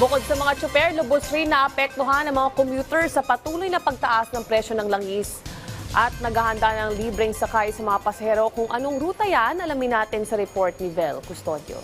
Bukod sa mga tsoper, lubos rin naapektuhan ang mga commuter sa patuloy na pagtaas ng presyo ng langis. At naghahanda ng libreng sakay sa mga pasahero. Kung anong ruta yan, alamin natin sa report ni Vel Custodio.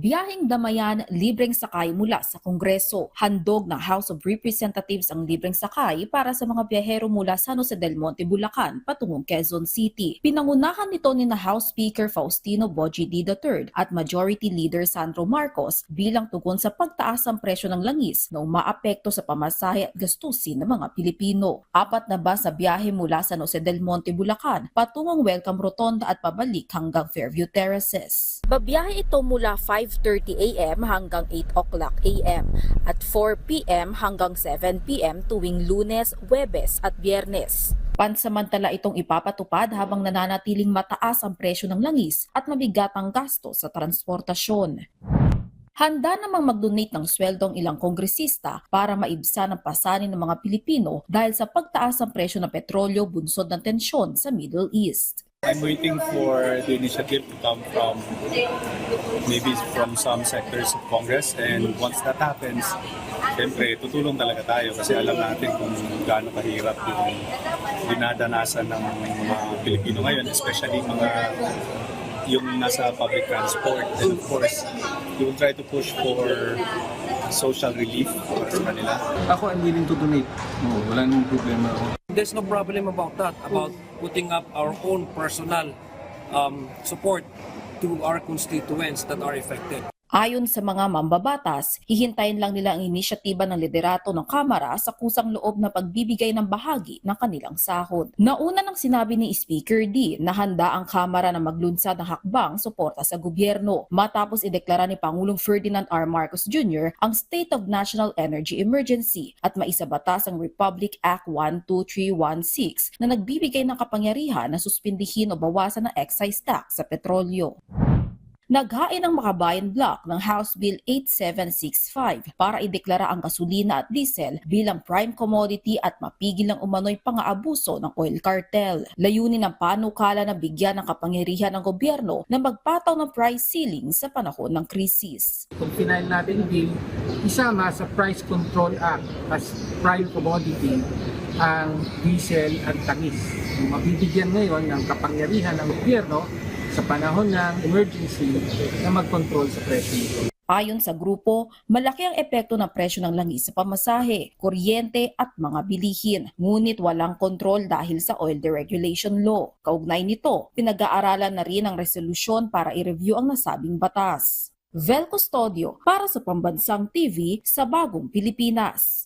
Biyaheng damayan, libreng sakay mula sa Kongreso. Handog ng House of Representatives ang libreng sakay para sa mga biyahero mula San Jose del Monte, Bulacan patungong Quezon City. Pinangunahan nito ni House Speaker Faustino Bogie D. III at Majority Leader Sandro Marcos bilang tugon sa pagtaas ng presyo ng langis na umaapekto sa pamasahe at gastusin ng mga Pilipino. 4 na bus na biyahe mula San Jose del Monte, Bulacan patungong Welcome Rotonda at pabalik hanggang Fairview Terraces. Babiyahe ito mula 5:30 a.m. hanggang 8 o'clock a.m. at 4 p.m. hanggang 7 p.m. tuwing Lunes, Huwebes at Biyernes. Pansamantala itong ipapatupad habang nananatiling mataas ang presyo ng langis at mabigat ang gasto sa transportasyon. Handa namang mag-donate ng sweldo ang ilang kongresista para maibsan ang pasanin ng mga Pilipino dahil sa pagtaas ng presyo ng petrolyo bunsod ng tensyon sa Middle East. I'm waiting for the initiative to come from maybe from some sectors of Congress, and once that happens, siyempre tutulong talaga tayo kasi alam natin kung gaano kahirap yung dinadanasan ng mga Pilipino ngayon, especially yung nasa public transport. And of course, we will try to push for social relief para sa kanila. Ako, I'm willing to donate. No, wala namang problema ako. There's no problem about that, about putting up our own personal support to our constituents that are affected. Ayon sa mga mambabatas, hihintayin lang nila ang inisyatiba ng liderato ng Kamara sa kusang loob na pagbibigay ng bahagi ng kanilang sahod. Nauna nang sinabi ni Speaker D na handa ang Kamara na maglunsad ng hakbang suporta sa gobyerno matapos ideklara ni Pangulong Ferdinand R. Marcos Jr. ang State of National Energy Emergency at maisabatas ang Republic Act 12316 na nagbibigay ng kapangyarihan na suspindihin o bawasan ang excise tax sa petrolyo. Naghain ang Makabayan Block ng House Bill 8765 para ideklara ang gasolina at diesel bilang prime commodity at mapigil ng umano'y pang-aabuso ng oil cartel. Layunin ng panukala na bigyan ng kapangyarihan ng gobyerno na magpataw ng price ceiling sa panahon ng krisis. Kung final natin bill, isama sa Price Control Act as prime commodity ang diesel at tamis. Mabibigyan ngayon ng kapangyarihan ng gobyerno sa panahon ng emergency na mag-control sa presyo nito. Ayon sa grupo, malaki ang epekto ng presyo ng langis sa pamasahe, kuryente at mga bilihin. Ngunit walang kontrol dahil sa oil deregulation law. Kaugnay nito, pinag-aaralan na rin ang resolusyon para i-review ang nasabing batas. Vel Custodio para sa Pambansang TV sa Bagong Pilipinas.